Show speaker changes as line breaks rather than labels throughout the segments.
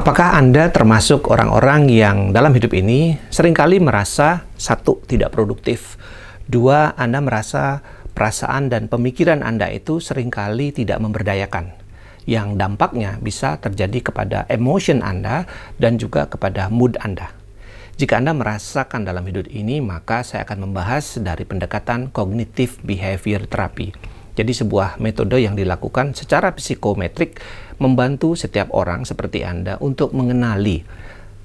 Apakah Anda termasuk orang-orang yang dalam hidup ini seringkali merasa satu, tidak produktif, dua, Anda merasa perasaan dan pemikiran Anda itu seringkali tidak memberdayakan, yang dampaknya bisa terjadi kepada emotion Anda dan juga kepada mood Anda. Jika Anda merasakan dalam hidup ini, maka saya akan membahas dari pendekatan Cognitive Behavior Therapy. Jadi sebuah metode yang dilakukan secara psikometrik membantu setiap orang seperti Anda untuk mengenali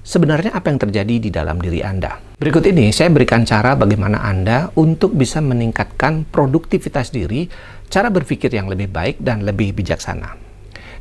sebenarnya apa yang terjadi di dalam diri Anda. Berikut ini saya berikan cara bagaimana Anda untuk bisa meningkatkan produktivitas diri, cara berpikir yang lebih baik dan lebih bijaksana.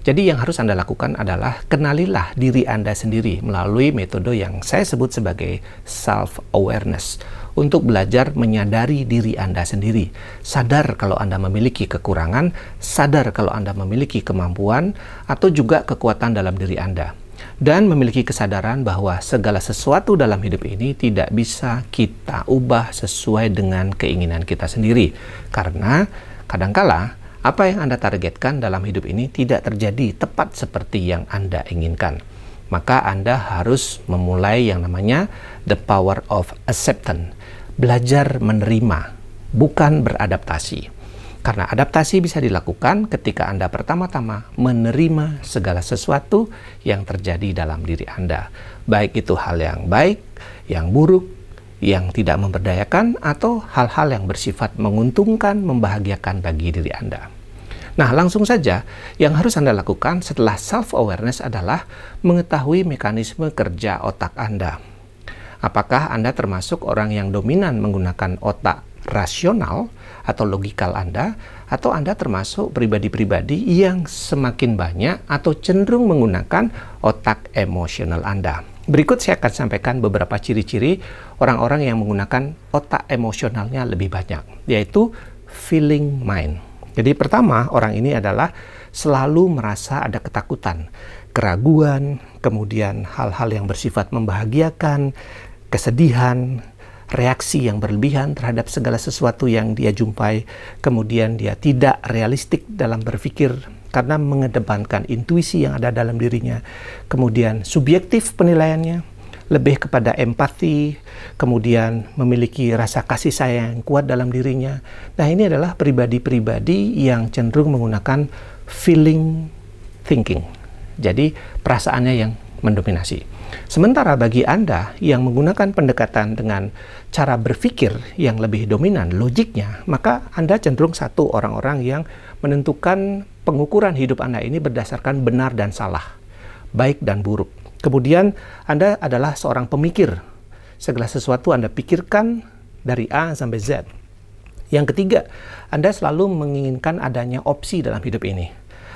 Jadi yang harus Anda lakukan adalah kenalilah diri Anda sendiri melalui metode yang saya sebut sebagai self-awareness. Untuk belajar menyadari diri Anda sendiri. Sadar kalau Anda memiliki kekurangan, sadar kalau Anda memiliki kemampuan, atau juga kekuatan dalam diri Anda. Dan memiliki kesadaran bahwa segala sesuatu dalam hidup ini tidak bisa kita ubah sesuai dengan keinginan kita sendiri. Karena kadangkala apa yang Anda targetkan dalam hidup ini tidak terjadi tepat seperti yang Anda inginkan. Maka Anda harus memulai yang namanya the power of acceptance. Belajar menerima, bukan beradaptasi. Karena adaptasi bisa dilakukan ketika Anda pertama-tama menerima segala sesuatu yang terjadi dalam diri Anda. Baik itu hal yang baik, yang buruk, yang tidak memberdayakan, atau hal-hal yang bersifat menguntungkan, membahagiakan bagi diri Anda. Nah, langsung saja, yang harus Anda lakukan setelah self-awareness adalah mengetahui mekanisme kerja otak Anda. Apakah Anda termasuk orang yang dominan menggunakan otak rasional atau logikal Anda, atau Anda termasuk pribadi-pribadi yang semakin banyak atau cenderung menggunakan otak emosional Anda. Berikut saya akan sampaikan beberapa ciri-ciri orang-orang yang menggunakan otak emosionalnya lebih banyak, yaitu feeling mind. Jadi pertama, orang ini adalah selalu merasa ada ketakutan, keraguan, kemudian hal-hal yang bersifat membahagiakan, kesedihan, reaksi yang berlebihan terhadap segala sesuatu yang dia jumpai, kemudian dia tidak realistik dalam berpikir karena mengedepankan intuisi yang ada dalam dirinya, kemudian subjektif penilaiannya, lebih kepada empati, kemudian memiliki rasa kasih sayang yang kuat dalam dirinya. Nah, ini adalah pribadi-pribadi yang cenderung menggunakan feeling thinking. Jadi, perasaannya yang mendominasi. Sementara bagi Anda yang menggunakan pendekatan dengan cara berpikir yang lebih dominan, logiknya, maka Anda cenderung satu orang-orang yang menentukan pengukuran hidup Anda ini berdasarkan benar dan salah, baik dan buruk. Kemudian Anda adalah seorang pemikir. Segala sesuatu Anda pikirkan dari A sampai Z. Yang ketiga, Anda selalu menginginkan adanya opsi dalam hidup ini.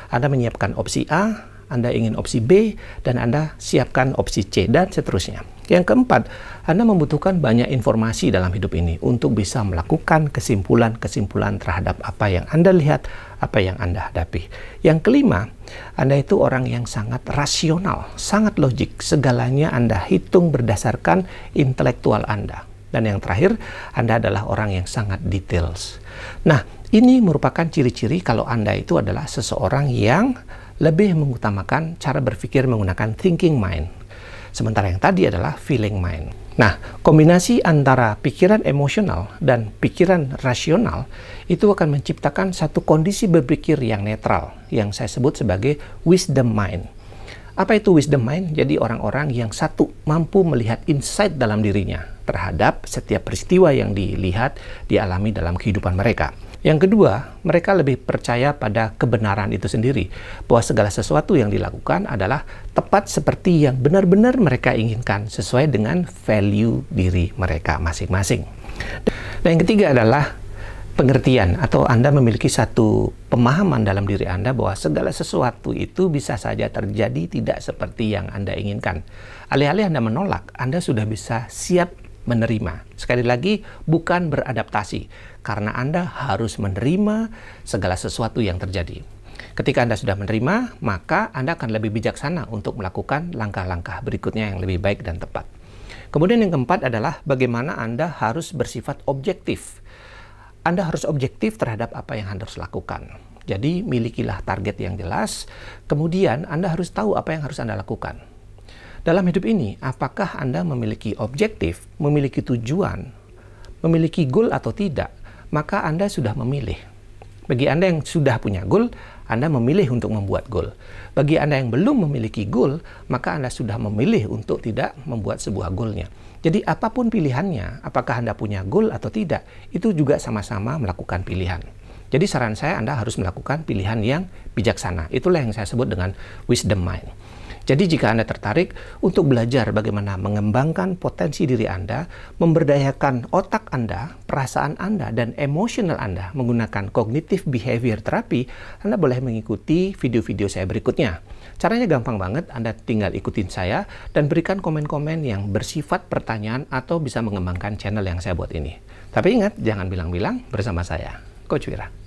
Anda menyiapkan opsi A, Anda ingin opsi B, dan Anda siapkan opsi C, dan seterusnya. Yang keempat, Anda membutuhkan banyak informasi dalam hidup ini untuk bisa melakukan kesimpulan-kesimpulan terhadap apa yang Anda lihat, apa yang Anda hadapi. Yang kelima, Anda itu orang yang sangat rasional, sangat logik. Segalanya Anda hitung berdasarkan intelektual Anda. Dan yang terakhir, Anda adalah orang yang sangat details. Nah, ini merupakan ciri-ciri kalau Anda itu adalah seseorang yang lebih mengutamakan cara berpikir menggunakan thinking mind. Sementara yang tadi adalah feeling mind. Nah, kombinasi antara pikiran emosional dan pikiran rasional itu akan menciptakan satu kondisi berpikir yang netral, yang saya sebut sebagai wisdom mind. Apa itu wisdom mind? Jadi orang-orang yang satu, mampu melihat insight dalam dirinya terhadap setiap peristiwa yang dilihat, dialami dalam kehidupan mereka. Yang kedua, mereka lebih percaya pada kebenaran itu sendiri, bahwa segala sesuatu yang dilakukan adalah tepat seperti yang benar-benar mereka inginkan, sesuai dengan value diri mereka masing-masing. Dan yang ketiga adalah pengertian, atau Anda memiliki satu pemahaman dalam diri Anda bahwa segala sesuatu itu bisa saja terjadi tidak seperti yang Anda inginkan. Alih-alih Anda menolak, Anda sudah bisa siap menerima. Sekali lagi, bukan beradaptasi, karena Anda harus menerima segala sesuatu yang terjadi. Ketika Anda sudah menerima, maka Anda akan lebih bijaksana untuk melakukan langkah-langkah berikutnya yang lebih baik dan tepat. Kemudian yang keempat adalah bagaimana Anda harus bersifat objektif. Anda harus objektif terhadap apa yang Anda harus lakukan. Jadi, milikilah target yang jelas, kemudian Anda harus tahu apa yang harus Anda lakukan. Dalam hidup ini, apakah Anda memiliki objektif, memiliki tujuan, memiliki goal atau tidak? Maka Anda sudah memilih. Bagi Anda yang sudah punya goal, Anda memilih untuk membuat goal. Bagi Anda yang belum memiliki goal, maka Anda sudah memilih untuk tidak membuat sebuah goalnya. Jadi apapun pilihannya, apakah Anda punya goal atau tidak, itu juga sama-sama melakukan pilihan. Jadi saran saya Anda harus melakukan pilihan yang bijaksana. Itulah yang saya sebut dengan wisdom mind. Jadi jika Anda tertarik untuk belajar bagaimana mengembangkan potensi diri Anda, memberdayakan otak Anda, perasaan Anda, dan emosional Anda menggunakan cognitive behavior therapy, Anda boleh mengikuti video-video saya berikutnya. Caranya gampang banget, Anda tinggal ikutin saya dan berikan komen-komen yang bersifat pertanyaan atau bisa mengembangkan channel yang saya buat ini. Tapi ingat, jangan bilang-bilang bersama saya, Coach Wira.